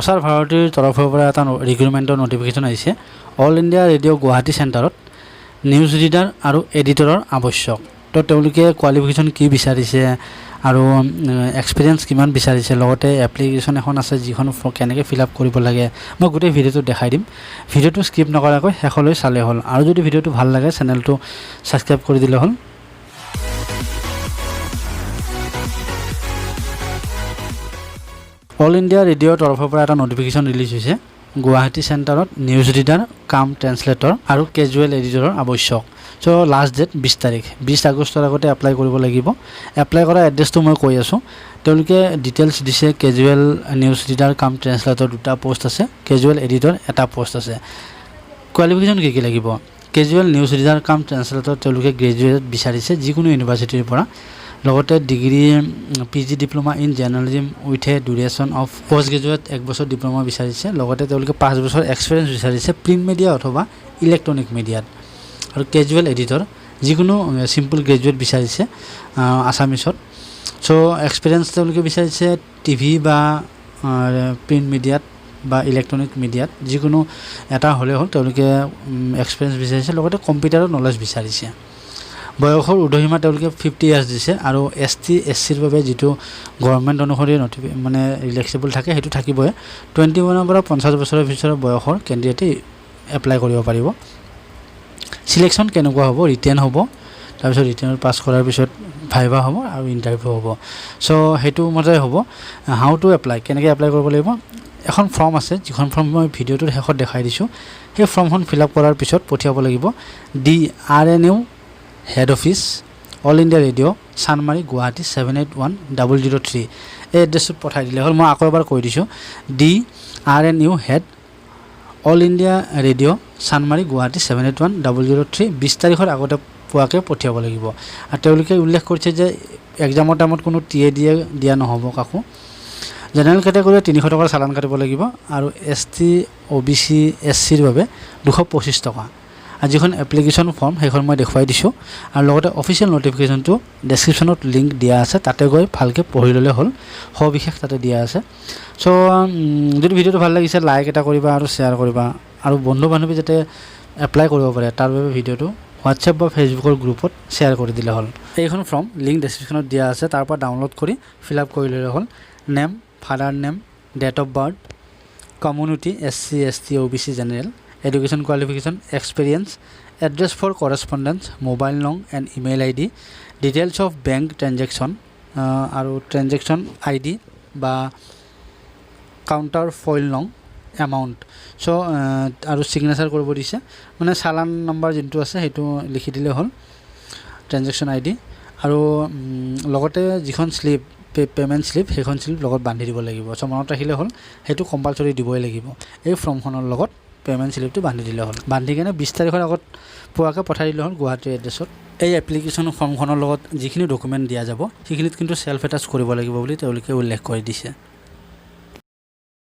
প্ৰচাৰ ভাৰতীৰ তৰফৰ পৰা এটা ৰিক্ৰুটমেণ্টৰ নটিফিকেশ্যন আহিছে। অল ইণ্ডিয়া ৰেডিঅ' গুৱাহাটী চেণ্টাৰত নিউজ ৰিডাৰ আৰু এডিটৰৰ আৱশ্যক। তো তেওঁলোকে কোৱালিফিকেশ্যন কি বিচাৰিছে আৰু এক্সপিৰিয়েঞ্চ কিমান বিচাৰিছে, লগতে এপ্লিকেশ্যন এখন আছে যিখন কেনেকৈ ফিল আপ কৰিব লাগে, মই গোটেই ভিডিঅ'টো দেখাই দিম। ভিডিঅ'টো স্কিপ নকৰাকৈ শেষলৈ চালে হ'ল। আৰু যদি ভিডিঅ'টো ভাল লাগে চেনেলটো ছাবস্ক্ৰাইব কৰি দিলে হ'ল। অল ইণ্ডিয়া ৰেডিঅ'ৰ তৰফৰ পৰা এটা নটিফিকেশ্যন ৰিলিজ হৈছে। গুৱাহাটী চেণ্টাৰত নিউজ ৰিডাৰ কাম ট্ৰেন্সলেটৰ আৰু কেজুৱেল এডিটৰৰ আৱশ্যক। চ' লাষ্ট ডেট 20 তাৰিখ, 20 আগষ্টৰ আগতে এপ্লাই কৰিব লাগিব। এপ্লাই কৰা এড্ৰেছটো মই কৈ আছোঁ। তেওঁলোকে ডিটেইলছ দিছে। কেজুৱেল নিউজ ৰিডাৰ কাম ট্ৰেন্সলেটৰ 2টা পোষ্ট আছে, কেজুৱেল এডিটৰ 1টা পোষ্ট আছে। কোৱালিফিকেশ্যন কি লাগিব? কেজুৱেল নিউজ ৰিডাৰ কাম ট্ৰেন্সলেটৰ তেওঁলোকে গ্ৰেজুৱেট বিচাৰিছে যিকোনো ইউনিভাৰ্চিটিৰ পৰা, লগতে degree PG diploma in journalism with a duration of post graduate 1 বছৰ ডিপ্ল'মা বিচাৰিছে। লগতে তেওঁলোকে 5 বছৰ এক্সপিৰিয়েঞ্চ বিচাৰিছে প্ৰিণ্ট মিডিয়া অথবা ইলেক্ট্ৰনিক মিডিয়াত। আৰু কেজুৱেল এডিটৰ যিকোনো চিম্পল গ্ৰেজুৱেট বিচাৰিছে আছামিছত। চ' এক্সপিৰিয়েঞ্চ তেওঁলোকে বিচাৰিছে টিভি বা প্ৰিণ্ট মিডিয়াত বা ইলেক্ট্ৰনিক মিডিয়াত যিকোনো এটা হ'লে হ'ল। তেওঁলোকে এক্সপিৰিয়েঞ্চ বিচাৰিছে, লগতে কম্পিউটাৰৰ নলেজ বিচাৰিছে। বয়সৰ উৰ্ধসীমা তেওঁলোকে 50 ইয়াৰ্ছ দিছে। আৰু ST SCৰ বাবে যিটো গভৰ্ণমেণ্ট অনুসৰি ৰিলেক্সেবল থাকে সেইটো থাকিবই। 21 পৰা 50 বছৰৰ ভিতৰৰ বয়সৰ কেণ্ডিডেটে এপ্লাই কৰিব পাৰিব। চিলেকশ্যন কেনেকুৱা হ'ব? ৰিটেন হ'ব, তাৰপিছত ৰিটেনত পাছ কৰাৰ পিছত ভাইভা হ'ব আৰু ইণ্টাৰভিউ হ'ব। চ' সেইটো মতে হ'ব। হাউ টু এপ্লাই, কেনেকৈ এপ্লাই কৰিব লাগিব? এখন ফৰ্ম আছে, যিখন ফৰ্ম মই ভিডিঅ'টোৰ শেষত দেখাই দিছোঁ। সেই ফৰ্মখন ফিল আপ কৰাৰ পিছত পঠিয়াব লাগিব DRNU head office, all India radio', Chandmari, Guwahati 781003। এই এড্ৰেছটোত পঠাই দিলে হ'ল। মই আকৌ এবাৰ কৈ দিছোঁ, DRNU head, all India radio', Chandmari, Guwahati 781003। 20 তাৰিখৰ আগতে পোৱাকৈ পঠিয়াব লাগিব। আৰু তেওঁলোকে উল্লেখ কৰিছে যে এক্সামৰ টাইমত কোনো TA দিয়া নহ'ব কাকো। জেনেৰেল কেটেগৰীৰ 300 টকাৰ চালান কাটিব লাগিব। আৰু ST OBC SCৰ বাবে 225 টকা। আৰু যিখন এপ্লিকেশ্যন ফৰ্ম সেইখন মই দেখুৱাই দিছোঁ। আৰু লগতে অফিচিয়েল নটিফিকেশ্যনটো ডেছক্ৰিপশ্যনত লিংক দিয়া আছে, তাতে গৈ ভালকৈ পঢ়ি ল'লে হ'ল। সবিশেষ তাতে দিয়া আছে। চ' যদি ভিডিঅ'টো ভাল লাগিছে লাইক এটা কৰিবা আৰু শ্বেয়াৰ কৰিবা। আৰু বন্ধু বান্ধৱী যাতে এপ্লাই কৰিব পাৰে তাৰ বাবে ভিডিঅ'টো হোৱাটছএপ বা ফেচবুকৰ গ্ৰুপত শ্বেয়াৰ কৰি দিলে হ'ল। এইখন ফৰ্ম লিংক ডেছক্ৰিপশ্যনত দিয়া আছে, তাৰ পৰা ডাউনলোড কৰি ফিল আপ কৰি ল'লে হ'ল। Name, father name, date of birth, community SC ST OBC general, education qualification, experience, address for correspondence, mobile নং and email ID, details of bank transaction আৰু ট্ৰেনজেকশ্যন ID বা কাউণ্টাৰ ফইল নং, amount. চ' আৰু signature কৰিব দিছে, মানে চালান number যোনটো আছে সেইটো লিখি দিলে হ'ল, ট্ৰেনজেকশ্যন ID। আৰু লগতে যিখন শ্লিপ পে'মেণ্ট শ্লিপ সেইখন শ্লিপ লগত বান্ধি দিব লাগিব। চ' মনত ৰাখিলে হ'ল, সেইটো কম্পালচৰি দিবই লাগিব। এই ফৰ্মখনৰ লগত পে'মেণ্ট শ্লিপটো বান্ধি দিলে হ'ল। বান্ধি কেনে 20 তাৰিখৰ আগত পোৱাকৈ পঠাই দিলে হ'ল গুৱাহাটীৰ এড্ৰেছত। এই এপ্লিকেশ্যন ফৰ্মখনৰ লগত যিখিনি ডকুমেণ্ট দিয়া যাব সেইখিনিত কিন্তু চেল্ফ এটাচ কৰিব লাগিব বুলি তেওঁলোকে উল্লেখ কৰি দিছে।